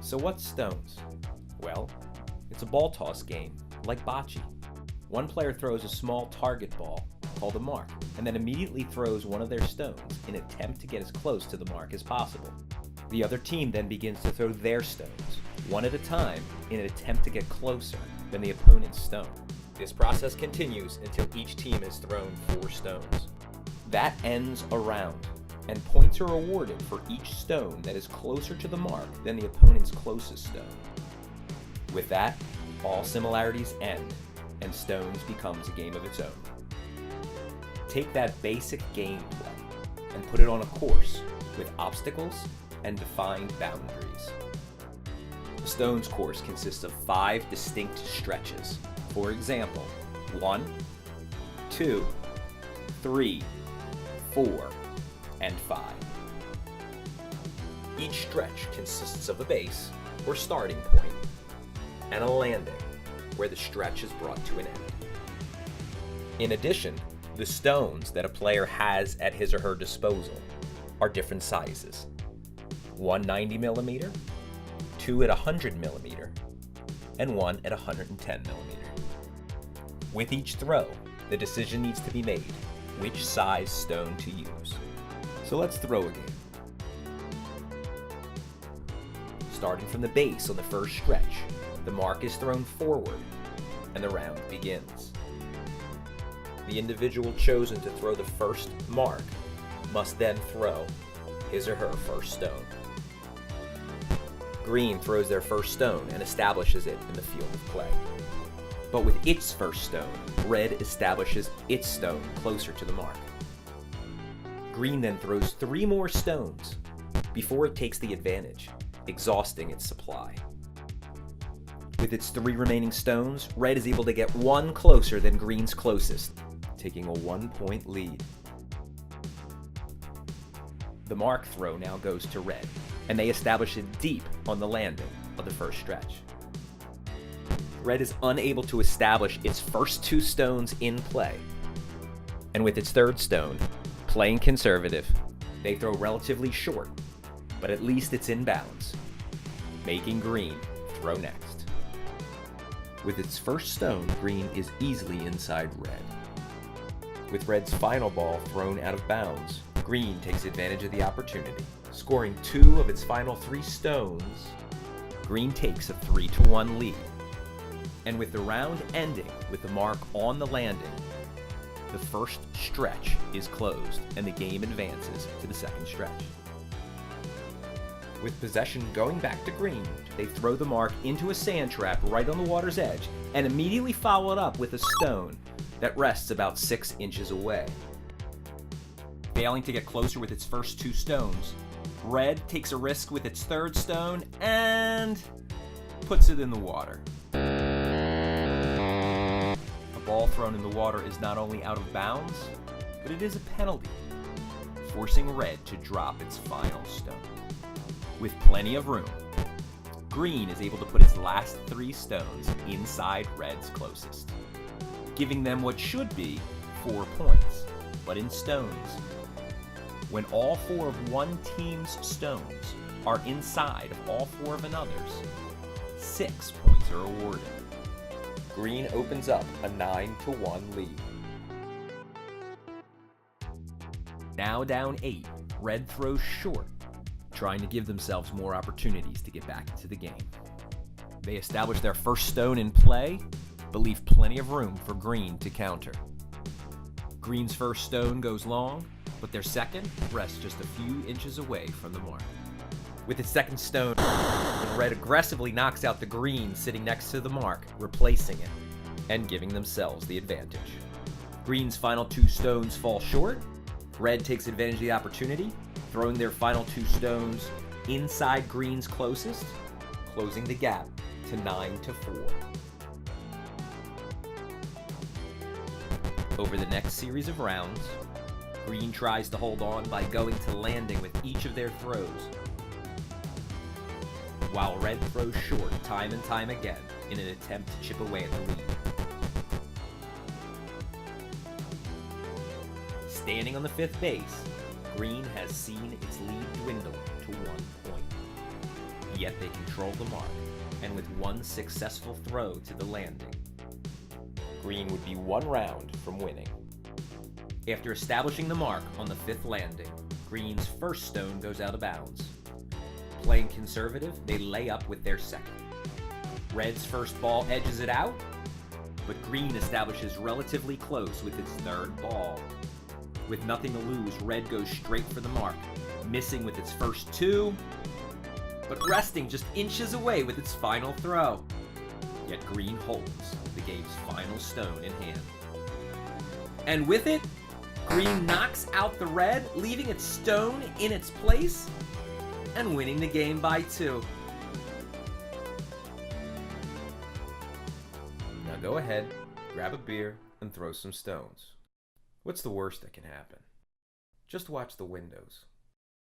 So what's stones? Well, it's a ball toss game, like bocce. One player throws a small target ball, called a mark, and then immediately throws one of their stones in an attempt to get as close to the mark as possible. The other team then begins to throw their stones, one at a time, in an attempt to get closer than the opponent's stone. This process continues until each team has thrown 4 stones. That ends a round, and points are awarded for each stone that is closer to the mark than the opponent's closest stone. With that, all similarities end, and stones becomes a game of its own. Take that basic gameplay and put it on a course with obstacles and defined boundaries. The stones course consists of 5 distinct stretches. For example, 1, 2, 3, 4, and 5. Each stretch consists of a base, or starting point, and a landing, where the stretch is brought to an end. In addition, the stones that a player has at his or her disposal are different sizes. 1 90mm, 2 at 100mm, and 1 at 110mm. With each throw, the decision needs to be made which size stone to use. So let's throw a game. Starting from the base on the first stretch, the mark is thrown forward and the round begins. The individual chosen to throw the first mark must then throw his or her first stone. Green throws their first stone and establishes it in the field of play. But with its first stone, red establishes its stone closer to the mark. Green then throws 3 more stones before it takes the advantage, exhausting its supply. With its 3 remaining stones, red is able to get 1 closer than green's closest, taking a 1-point lead. The mark throw now goes to red, and they establish it deep on the landing of the first stretch. Red is unable to establish its first 2 stones in play, and with its 3rd stone, playing conservative, they throw relatively short, but at least it's in bounds, making green throw next. With its first stone, green is easily inside red. With red's final ball thrown out of bounds, green takes advantage of the opportunity. Scoring 2 of its final 3 stones, green takes a 3-1 lead. And with the round ending with the mark on the landing, the first stretch is closed and the game advances to the second stretch. With possession going back to green, they throw the mark into a sand trap right on the water's edge and immediately follow it up with a stone that rests about 6 inches away. Failing to get closer with its first 2 stones, red takes a risk with its 3rd stone and puts it in the water. A ball thrown in the water is not only out of bounds, but it is a penalty, forcing red to drop its final stone. With plenty of room, green is able to put its last 3 stones inside red's closest, giving them what should be 4 points, but in stones. When all 4 of one team's stones are inside of all 4 of another's, 6 points are awarded. Green opens up a 9-1 lead. Now down 8, red throws short, trying to give themselves more opportunities to get back into the game. They establish their first stone in play, but leave plenty of room for green to counter. Green's first stone goes long, but their second rests just a few inches away from the mark. With its second stone, red aggressively knocks out the green sitting next to the mark, replacing it, and giving themselves the advantage. Green's final 2 stones fall short. Red takes advantage of the opportunity, throwing their final 2 stones inside green's closest, closing the gap to 9-4. Over the next series of rounds, green tries to hold on by going to landing with each of their throws, while red throws short time and time again in an attempt to chip away at the lead. Standing on the 5th base, green has seen its lead dwindle to 1 point. yet they control the mark, and with one successful throw to the landing, green would be 1 round from winning. After establishing the mark on the 5th landing, green's first stone goes out of bounds. Playing conservative, they lay up with their second. Red's first ball edges it out, but green establishes relatively close with its 3rd ball. With nothing to lose, red goes straight for the mark, missing with its first 2, but resting just inches away with its final throw. Yet green holds the game's final stone in hand. And with it, green knocks out the red, leaving its stone in its place and winning the game by 2. Now go ahead, grab a beer, and throw some stones. What's the worst that can happen? Just watch the windows.